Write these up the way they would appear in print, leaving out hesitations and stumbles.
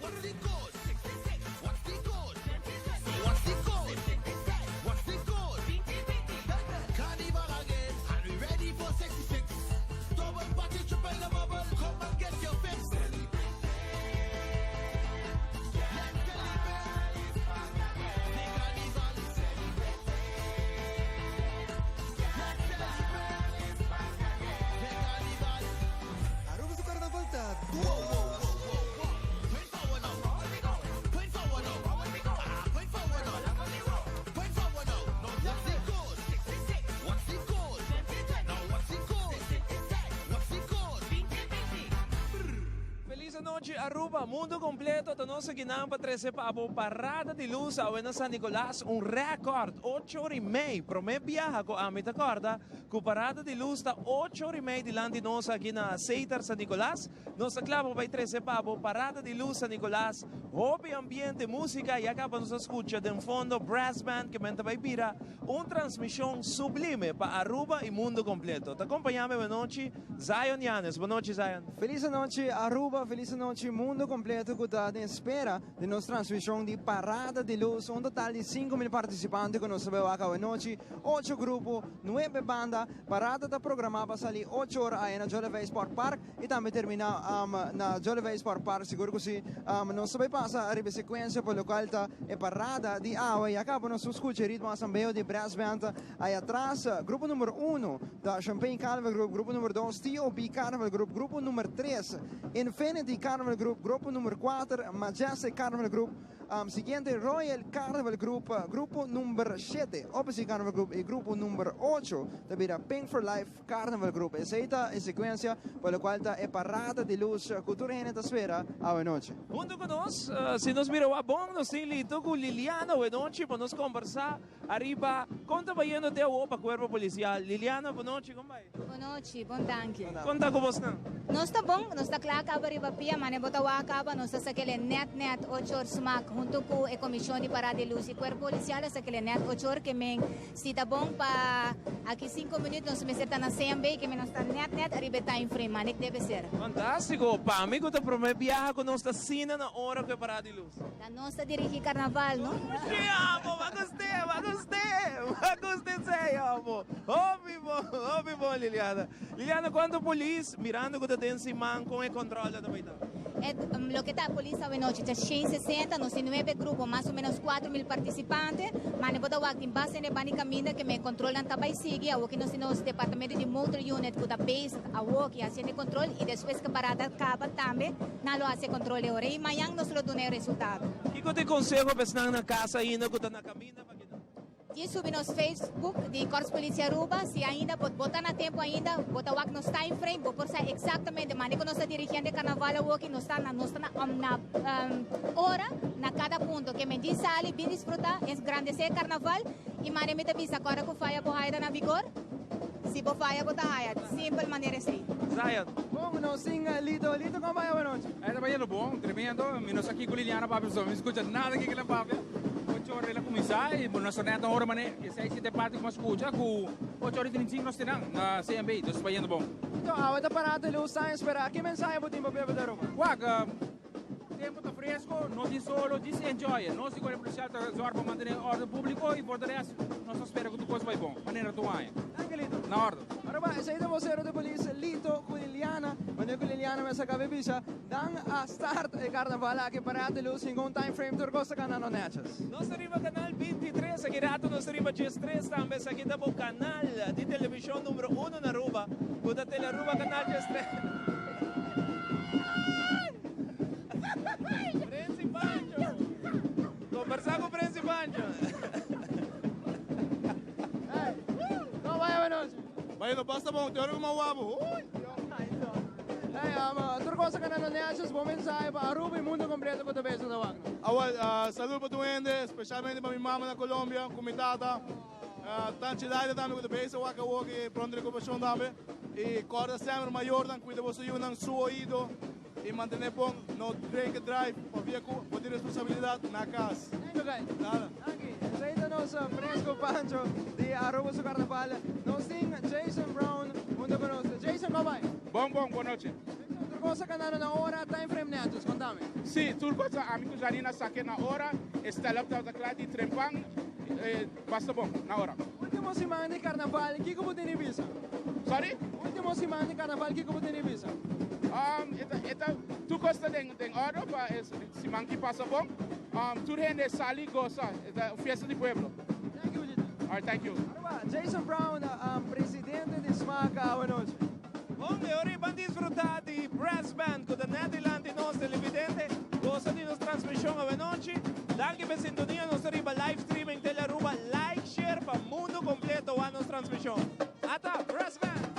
What's the code? What's the code? What's the code? What's the code? Carnival again. Are you ready for 66? Double party, triple the bubble. Come and get your fix. Aruba sa Carnaval ta. Point forward now. Point forward now. Point forward now. Point forward now. Now what's the code? What's the code? Now what's the code? What's the code? Feliz noche, Aruba. Mundo completo. Tonos sa ginampa 13 pabo. Parada de luz a Buena San Nicolás. Un record. 8 ore e meia. Prome viaja ko amit acorda. Ku parada de luz ta 8 ore e meia dilanti nos aqui na Seitar San Nicolás. Nos clavo vai 13 pabo. Parada de luz San Nicolás. Hobby ambiente, música. E acaba nos escucha de fundo brass band que menta vai pira. Transmissão sublime para Aruba e mundo completo. Te acompanhame, boa noite. Zion Yanes. Boa noite, Zion. Feliz noite, Aruba. Feliz noite, mundo completo que está em espera de nossa transmissão de Parada de Luz. Um total de 5.000 participantes que nos veo acá hoje noite. 8 grupos, 9 bandas. Parada está programada para sair 8 horas aí na Jolly Sport Park e também terminar na Jolly Sport Park. Seguro que sim. Não se vai passar a sequência por local está é Parada de água e acaba nos escuta ritmo assembleio de brass band. Aí atrás, grupo número 1 da Champagne Carnival Group, grupo número 2 T.O.B. Carnival Group, grupo número 3 Infinity Carnival Group, grupo número 4 Majestic Carnival Group, siguiente Royal Carnival Group, grupo número 7 Opposite Carnival Group e grupo número 8 da Pink for Life Carnival Group. Essa é a sequência por la qual é Parada de Luz, cultura e espera a noite. Junto conosco, se nos virou a bom, nós temos lito com Liliana, boa noite, para nos conversar. Arriba, conta baiano até o Corpo Policial. Liliana, boa noite, como vai? Boa noite, bom danke. Conta com você, não? Nós está bom, nós está claro que a riba pia, mas bota o acaba, nós está aquele net 8 horas sumac, junto com a Comissão de Parada de Luz e Corpo Policial, está aquele net 8 horas que me se está bom para aqui 5 minutos, nós me está na CMB, que me nós está net, arriba está em frame, mas deve ser. Fantástico, para amigo, te prometo viajar com nossa cena na hora que é Parada de Luz. Da nós está dirigir carnaval, não? Te amo, gostei, sei, amo. Óbvio, bom, Liliana. Liliana, quando a polícia, mirando que tem esse man com o controle da baita? Lo que está a polícia hoje noite, 160, nós temos 9 grupos, mais ou menos 4.000 participantes, mas bota o em base de bani caminho que me controlam também sigue, a que nós temos departamento de motor unit que está base a work e fazendo controle e depois que a parada acaba também, não lo hace controle ora e amanhã nós lo damos o resultado. O que te conselho para estar na casa ainda que está na caminho para que E subir no Facebook de Corpo Polícia Aruba, se ainda botar na tempo ainda, botar o que nós está em frente, por ser exatamente, mas que nós está dirigindo o carnaval, o que nós está na hora, na cada ponto, que me diz ali, bem desfrutar, engrandecer o carnaval, e mas me avisa agora que o faia borraia na vigor, se o faia botar raia, simples maneira assim. Zion. Bom, nós temos Lito, como vai hoje noite? Aí tá bem bom, tremendo. Nós aqui com Liliana Papi, não escuta nada aqui que ela Papi. 8 horas ela começar e nós neta hora mané, que sai se parte com escuta com 8 horas e 25 nós temos na CMB, nós vai indo bom. Então, a outra parada de luz está em espera. Que mensagem você tem para o Aruba? Guaga, tempo tá fresco, nós em solo, diz enjoy. Nós de Guarda Policial tá zoar para manter ordem público e por o resto, nós espera que tudo coisa vai bom. Maneira tua. Anche Lito. Na ordem. Aruba, essa é a vocero de polícia, Lito, com Liliana. Quando com Liliana me saca bebida, dan a start e carnaval aqui parada de luz em um time frame tur costa canal netas. Nós arriba canal 23, aqui rato nós arriba GS3, também aqui está o canal de televisão número 1 na Aruba. O da Telearuba canal GS3. Prensi Pancho. Conversar com o Prensi Pancho. Como vai hoje noite? Vai no basta bom, tem hora que eu amo. Tur costa canal netas, bom mensagem para Aruba e mundo completo para o beijo da Wagner. Saludo para tu ende, especialmente para minha mamãe na Colômbia, com minha tata. Tanti também com o beijo, waka waki, pronto recuperação também. E corda sempre maior, cuida você no seu ouvido e manter bom, não drink drive, para ver com responsabilidade na casa. Nada. Aqui, essa é a nossa Fresco Pancho de Aruba su Carnaval. Nós temos Jason Brown, mundo conosco. Jason, como vai? Bom, boa noite. Tur costa canal na hora, time frame netos, contame. Sì, turco sa amico Janina sa che na ora e sta up da cladi trempang basta bom na ora. Última semana de carnaval, que como tem visa? Sorry? Última semana de carnaval, que como tem visa? Eta tu costa den ora pa si manki passa bom. Tu rende sali goza, eta fiesta di pueblo. Thank you, Lito. All right, thank you. Agora, Jason Brown, presidente de SMACA, boa noite. Onde ora van disfrutar di brass band con the Nederland nos televidente. Goza di nos transmisión a noche. Danke per sintonia nos arriba live streaming de la Aruba. Like, share pa mundo completo a nos transmisión. Ata brass band.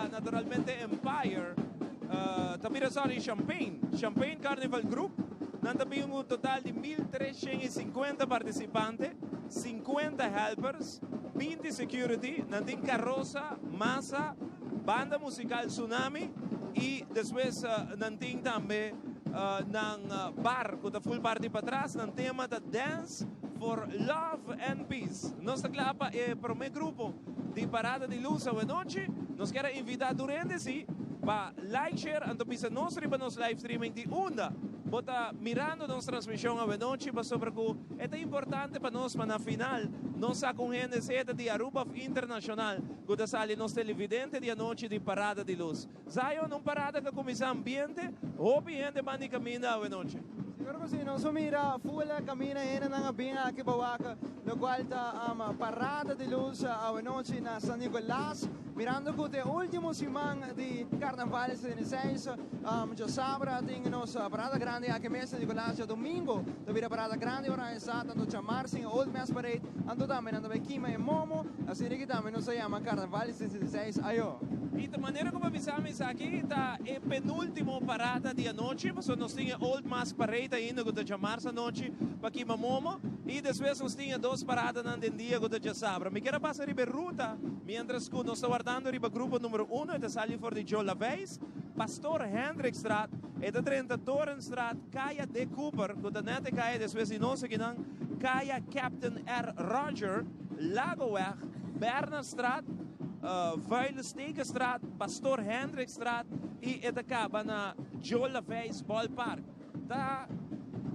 Naturalmente Empire, tapira sorry Champagne Carnival Group, nantabi un total de 1.350 participantes, 50 helpers, 20 security, nantin carroza, masa, banda musical Tsunami y después nantin también ng bar com full party para trás, ng tema da Dance for Love and Peace. Nossa clapa é para o meu grupo de Parada de Luz a noite. Nos quero invitar durante si para like, share, anto pisa nos riba nos live streaming de onda. Bota mirando nossa transmissão a noite, para sobre que é importante para nós, mas na final, nós com gente zeta de Aruba Internacional, que sale nos televidente de noite de Parada de Luz. Zion, não parada que começa ambiente, hope gente mandi camina a noite. Siguro kasi no sumira full camina ena ng binga kibawaka lo cual ta parada de luz a noche na San Nicolás mirando ko te último simang di Carnaval sa 16 jo sabra ting nos parada grande a que mesa Nicolás domingo tabira parada grande ora esata ando chamar sing old mass parade ando dame ando be kima e momo assim que dame no se llama Carnaval sa 16 ayo. E da maneira como avisamos aqui, tá é penúltimo parada de noite, mas nós tínhamos Old Mass Parade ainda, que está março à noite, para aqui Mamomo, e depois nós tínhamos duas paradas no dia, que está sabra. Me quero passar riba ruta, mientras que nós estamos guardando riba grupo número 1, está saindo for de Jola Veis, Pastor Hendrikstraat, e da 30 Torenstraat, Kaya D. Cooper, que está nete Kaya, depois de nós aqui, Kaya Captain R. Roger, Lagoweg, Bernardstraat, Vuilestekenstraat, Pastor Hendrikstraat e acaba na Jola Veis Ballpark. Tá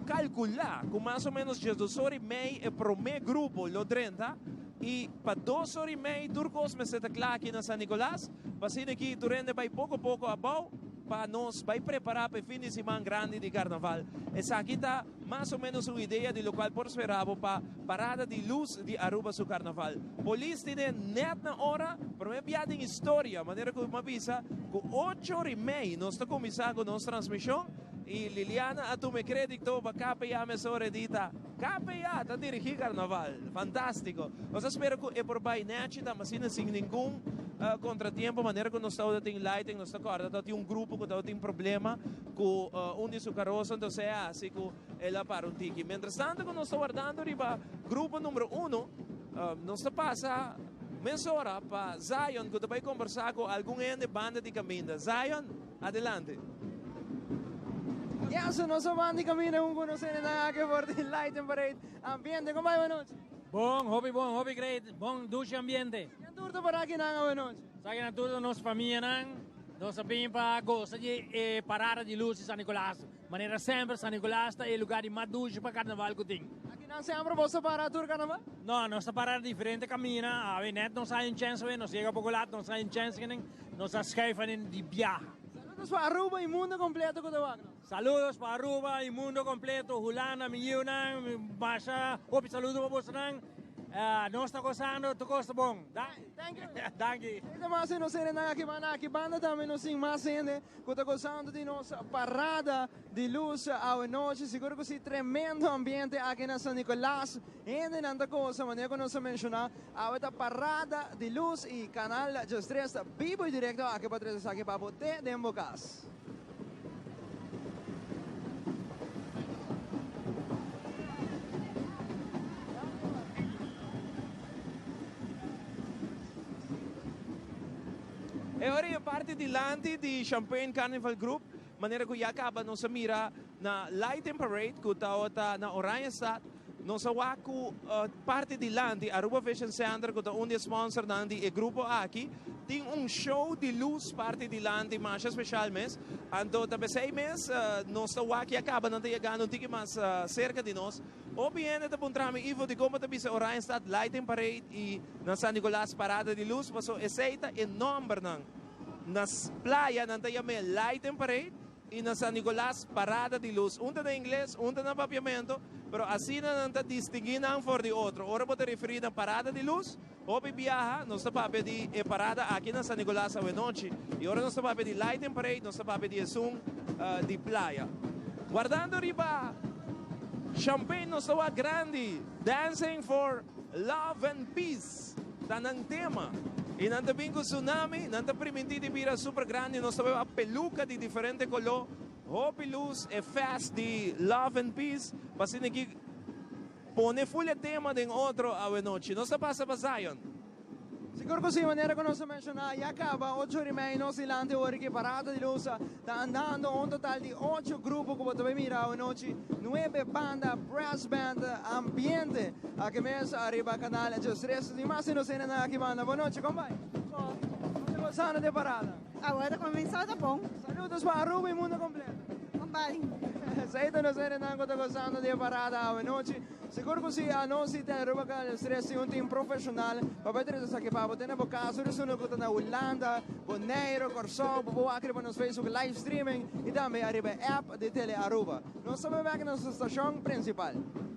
calcular com mais ou menos 2 horas e meia para o meu grupo, lo 30, e para 2 horas e meia, turcos me seta claro aqui na San Nicolás, assim aqui durante vai pouco a pouco abaixo, para nós vai preparar para o fim de semana grande de Carnaval. Essa aqui está mais ou menos uma ideia de local por esperado para Parada de Luz de Aruba su Carnaval. Polícia tem net na hora, para me piada em história, maneira que me avisa, com 8 horas e meia nós estamos começando com nossa transmissão, e Liliana, a tu me crédito, para KPA me sou redita. KPA, está dirigindo Carnaval. Fantástico. Nós espero que é por bainete, mas sem nenhum contratiempo, maneira que nós estamos tendo lighting, nós estamos acordando, tem grupo que está tendo problema com de sua carroça, então é assim que ela para um tiki. Mientras tanto, que nós estamos guardando, riba, grupo número 1, nós passa meia hora para Zion, que vai conversar com algum ente banda de caminho. Zion, adelante. Ya se nos van de camino un conocer nada que por el light and parade ambiente. ¿Cómo va buenas noches? Bom, hobby great, bom douche ambiente. ¿Qué turno para aquí nada buenas noches? Sa na tudo nos família nang, nos pimpa gosta de parada de luz em São Nicolás. Maneira sempre São Nicolás é lugar de mais douche para carnaval que tem. Aqui não se abre bolsa para tour carnaval? Não, nossa parada diferente caminha, a ver net nos sai chance, nos chega pouco lá, nos sai chance que nos schrijven de viaje. Saludos para Aruba e mundo completo que te va. Saludos para Aruba e mundo completo, Hulana, Miunan, Basha, opi saludo para vocês. Nós está gostando, tu gosta bom. Thank you. Thank you. Ito mas não sei nada que banda também não sim mais gente que tá gostando de nossa parada de luz à noite. Seguro que sim tremendo ambiente aqui na São Nicolás. Ainda nada coisa, maneira que nós mencionar a esta parada de luz e canal Just 3 vivo e direto aqui para trazer aqui para você de Embocas. E ora é parte de lante de Champagne Carnival Group, maneira que acaba não se mira na Light and Parade, que está na Oranjestad, não se waku parte de lante, Aruba Fashion Center, que está um sponsor e grupo aqui, tem show de luz parte de lante, mais especialmente, então também 6 meses, nós está aqui acaba não tem ganho, tem mais cerca de nós. Obviamente, tá bom trami Ivo de como tabi sa Oranjestad Light and Parade e na San Nicolas Parada de Luz, paso eseita e number nang nas playa nang tayo may Light and Parade e na San Nicolas Parada de Luz. Unta na Ingles, unta na papiamento, pero assim na nang distingui nang for the otro. Ora po te referir na Parada de Luz, o bibiyaha, nos papi di parada aqui na San Nicolas a noche e ora nos papi di Light and Parade, nos papi di Zoom di playa. Guardando riba, Champagne nos tawa grande, Dancing for Love and Peace. Tanang tema. E nanta bingo tsunami, nanta primiti di bira super grande, nos tawa a peluca di diferente color. Hopi luz e fast di Love and Peace. Pasi nagi pone full tema din otro a noche. Nos pasa pa Zion. Siguro così, in maniera che non si menziona, acaba 8 ore non si lante ora che parata di luz, sta andando un totale di 8 gruppi come potete mirare oggi, 9 banda, brass band, ambiente, a che messa arriva al canale Just 3, di Massimo Sena che banda, buonanotte, come vai? Come gostando di parada? Agora começou, tá bom. Saludos para Aruba e mundo completo. Vai. Saída no Sena Nango, tá gostando di parada oggi. Siguro così a non si te roba che il stress è un team professionale, ma vedete sa che pa potene po caso sono che na Hollanda, Bonaire, Corso, po acre per nos Facebook live streaming e também arriva app di Tele Aruba. Non sappiamo che nostra stazione principale.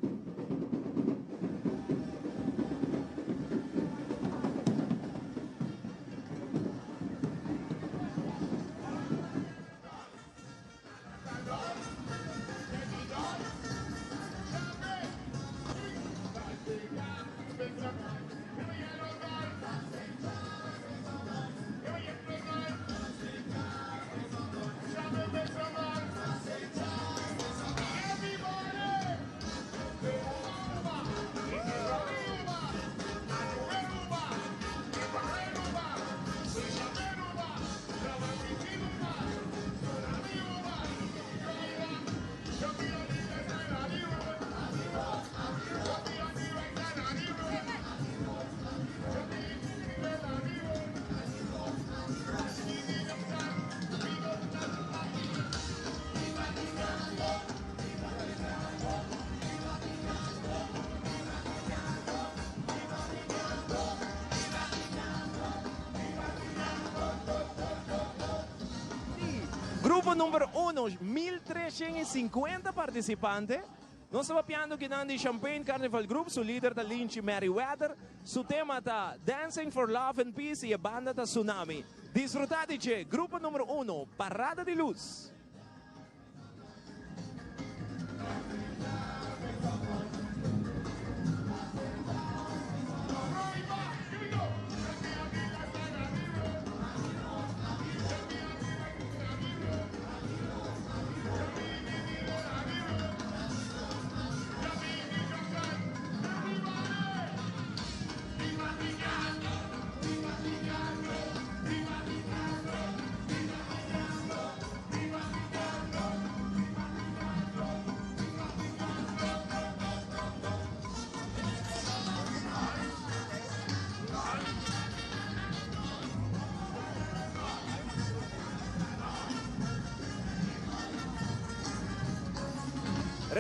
Grupo número 1, 1.350 participantes. Nós estamos piando que nandi Champagne Carnival Group, su líder da Lynch Merriweather. Su tema tá Dancing for Love and Peace e a banda tá Tsunami. Disfrutate, grupo número 1, Parada de Luz.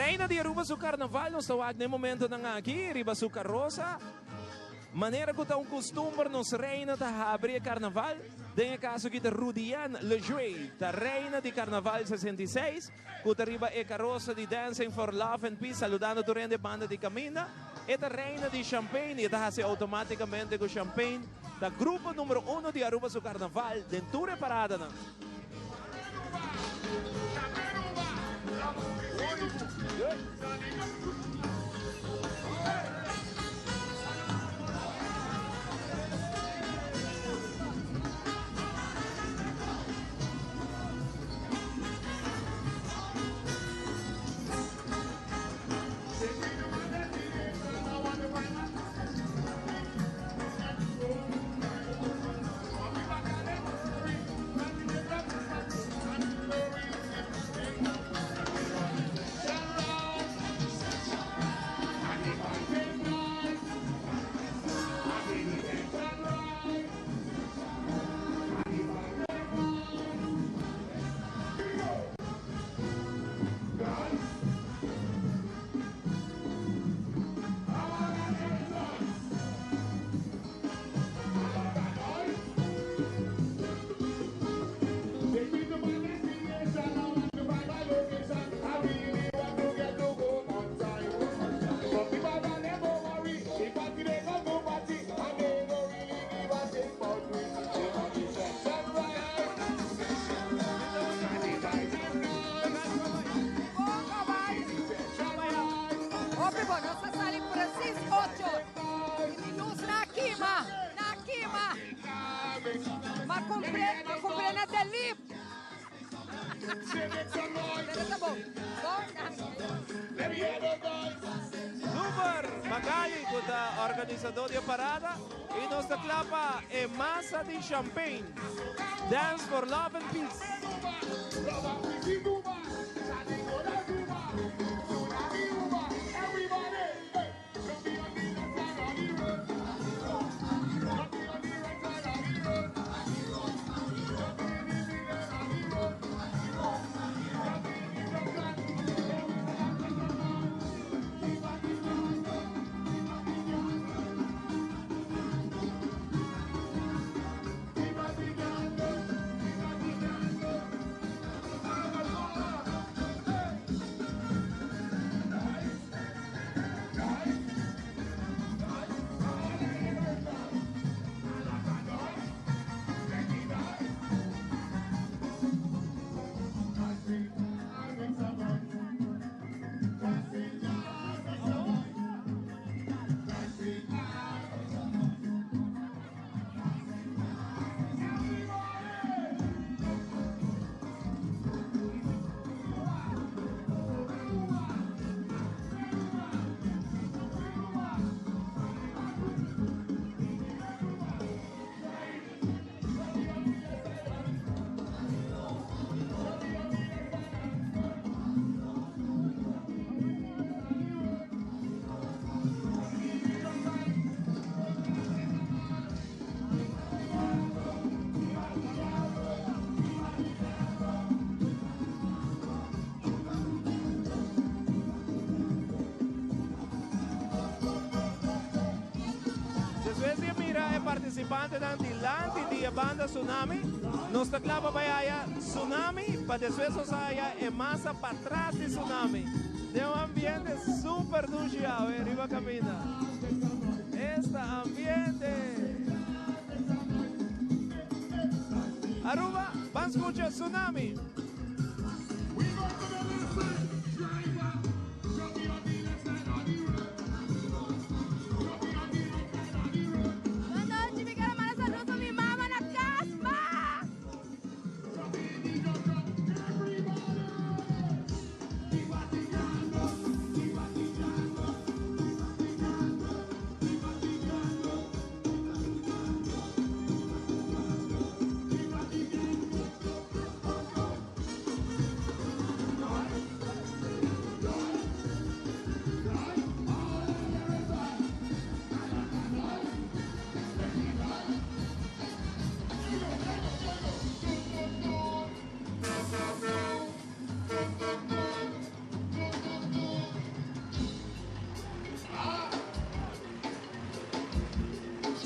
Reina de Aruba su carnaval, nos tawag na momento na aqui, riba su carroça. Maneira que está costume, nos reina ta abrir carnaval. Denha caso que Rudian Lejoy, ta reina de carnaval 66, que arriba e carroça de Dancing for Love and Peace, saludando a rende banda de Camina. E ta reina de Champagne, e ta automaticamente com Champagne, da grupo número 1 de Aruba su carnaval, dentro parada na. Super Magali, kuda organizador de parada, e nossa clapa é massa de Champagne. Dance for Love and Peace. Participante da Antilante de banda Tsunami, nos clava para Tsunami, para después saya é massa para trás de Tsunami. De um ambiente super duchiado, arriba camina. Este ambiente. Aruba, vamos escuchar Tsunami.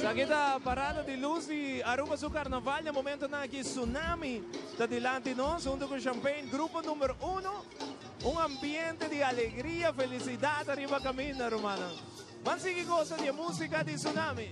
Aqui está a parada de luz e Aruba do Carnaval. No momento na aqui Tsunami está delante de nós, junto com Champagne, grupo número 1. Um ambiente de alegria, felicidade arriba caminho, Romana. Mas se que gosta de música de Tsunami.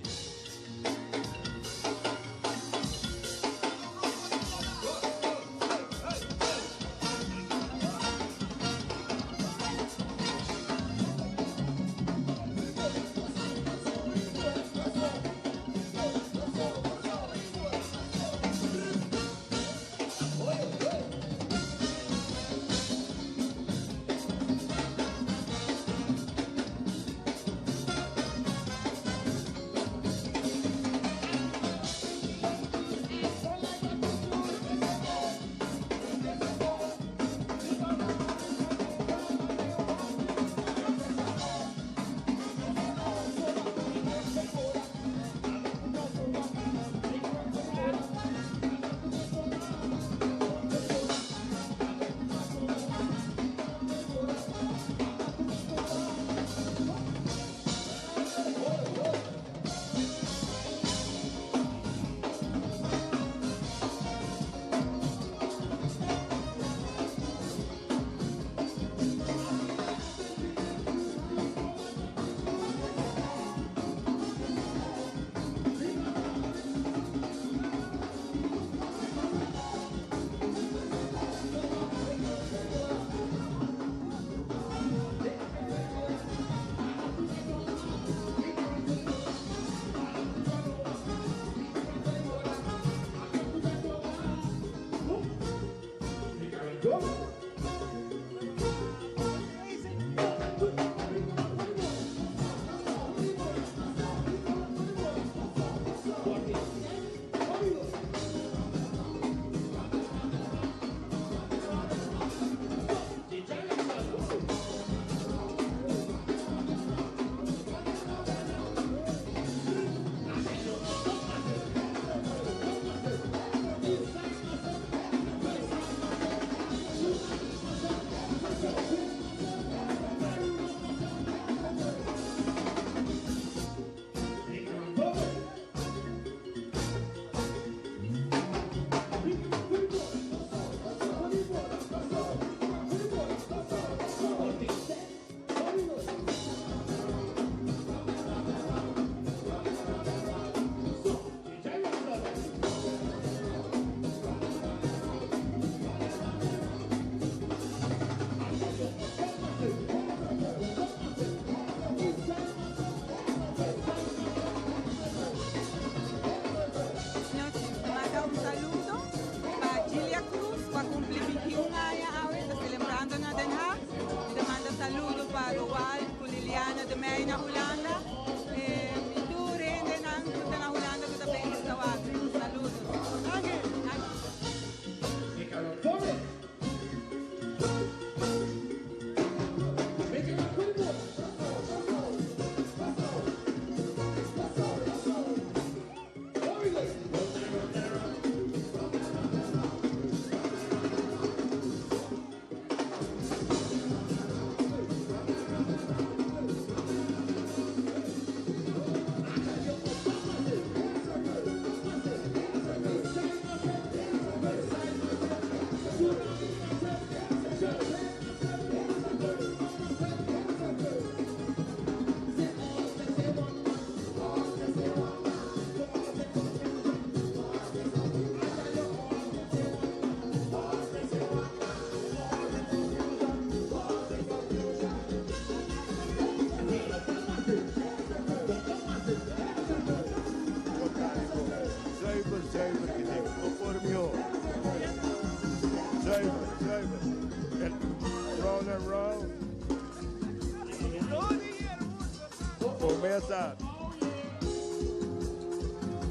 Começa.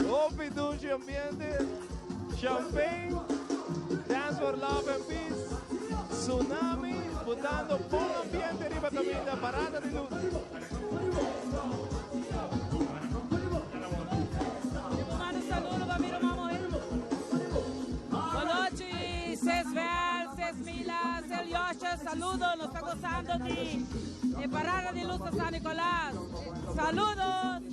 Open de ambiente, Champagne, Dance for Love and Peace, Tsunami, botando bom ambiente arriba também da parada de luz. Boa noite, Sesvel, Sesmila, Seliocha, saludos, nos está gozando de Parada de Luz a San Nicolás. Saludos.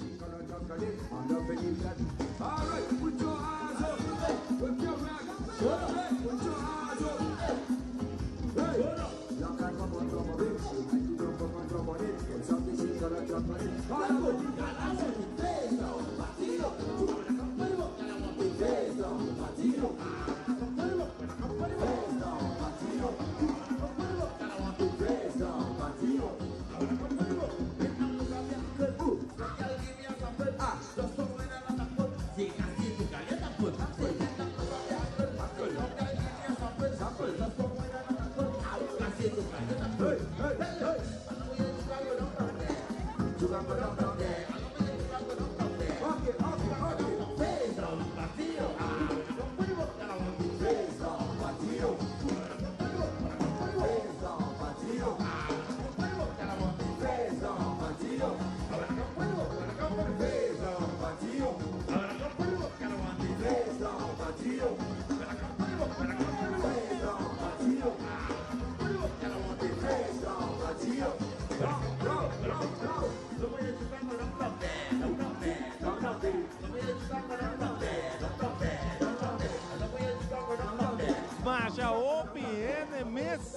Masha OPN Miss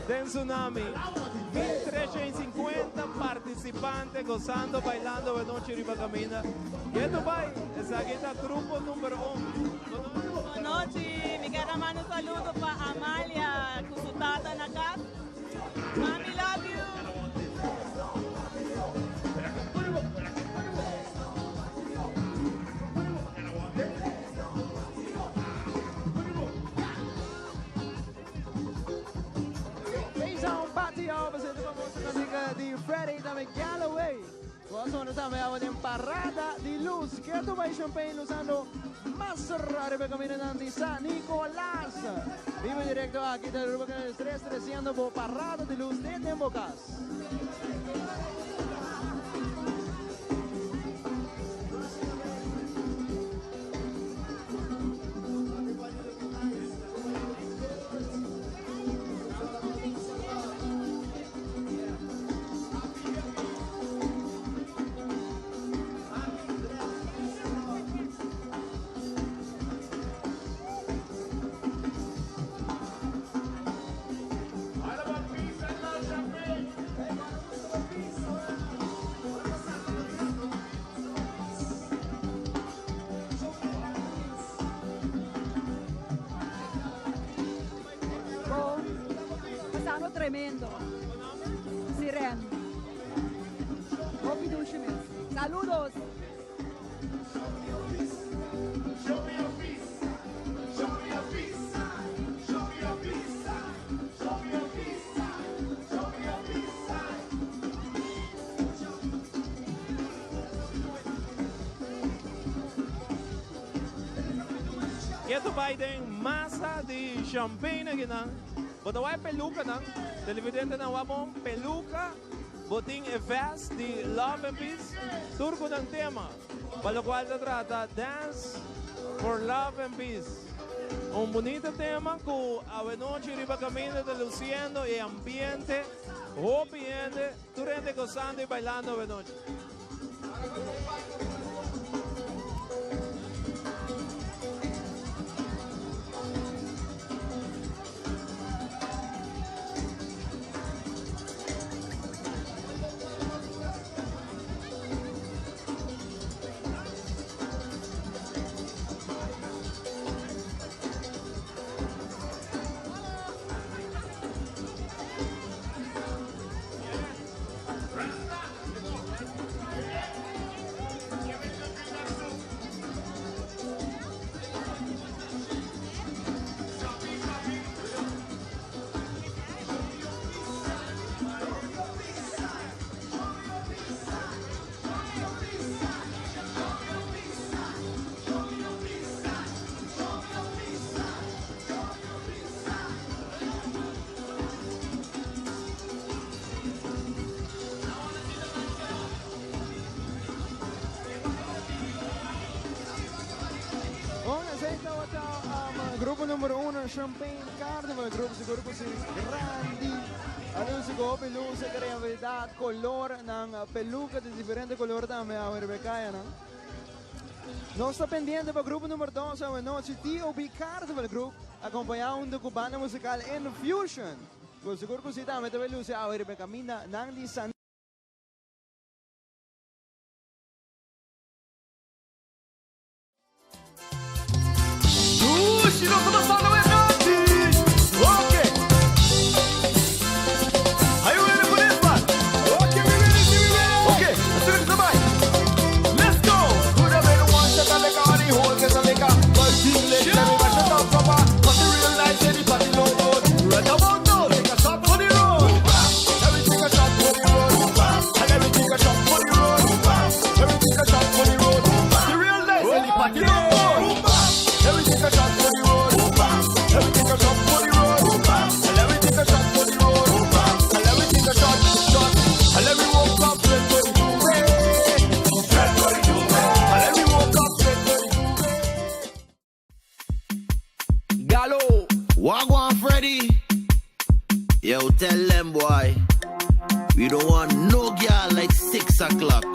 del Tsunami. 1350 participantes gozando, bailando de noche arriba camina. Y esto va, es aquí está grupo número 1. Boa noite, me quero mandar saludo para Amália, com sua tata na casa. Mami, love you. We zitten van onze muziek die Friday dan met Galloway. We zijn samen in Parada di Luz. Que tu vai champagne usando Maserati para caminar de San Nicolás. Vive directo aquí del Urbano 313 por Parada di Luz de Tembocas. Tremendo. Siren. Hopi Dushimis. Saludos. Show me your peace. Show me your peace. Show me your peace. Show me your peace. Show me your peace. Y esto va en masa de champagne aqui, não? Bota vai peluca, não? Televidente não vamos peluca, botin e vest de Love and Peace, turco ng tema, para lo cual se trata Dance for Love and Peace. Un bonito tema que a noche arriba camina de luciendo y ambiente, ambiente, tu gente gozando y bailando a noche. Grupo número 1, Champagne Carnival, grupo seguro grandi. Anuncio ko, pelusa, creatividad, color ng peluca de diferente color também, a Rebecca, no? Nós está pendiente para o grupo número 2 a noite, T.O.B. Carnival Group, acompanhando com banda musical Infusion. Com seguro que você também vai luce a Rebecca Mina, nang di San. Okay. Are you ready for this one? Okay, we ready. Okay, let's do this tonight. Let's go. Could have been one shot and make all the whole get a liquor. But team let's let me watch it out proper. Cause the real life any party no road. Right about now, take a shot for the road. Everything a shot for the road. And everything a shot for the road. Everything a shot for the road. The real life any party no road. Everything a shot for the road. Everything a shot for the road. And everything a shot for the road. And everything a shot. And every walk up straight for the way. Straight for the way. And every walk up straight for the way. Gallo. Wagwan Freddy. Yo, tell them boy, we don't want no girl like 6 o'clock.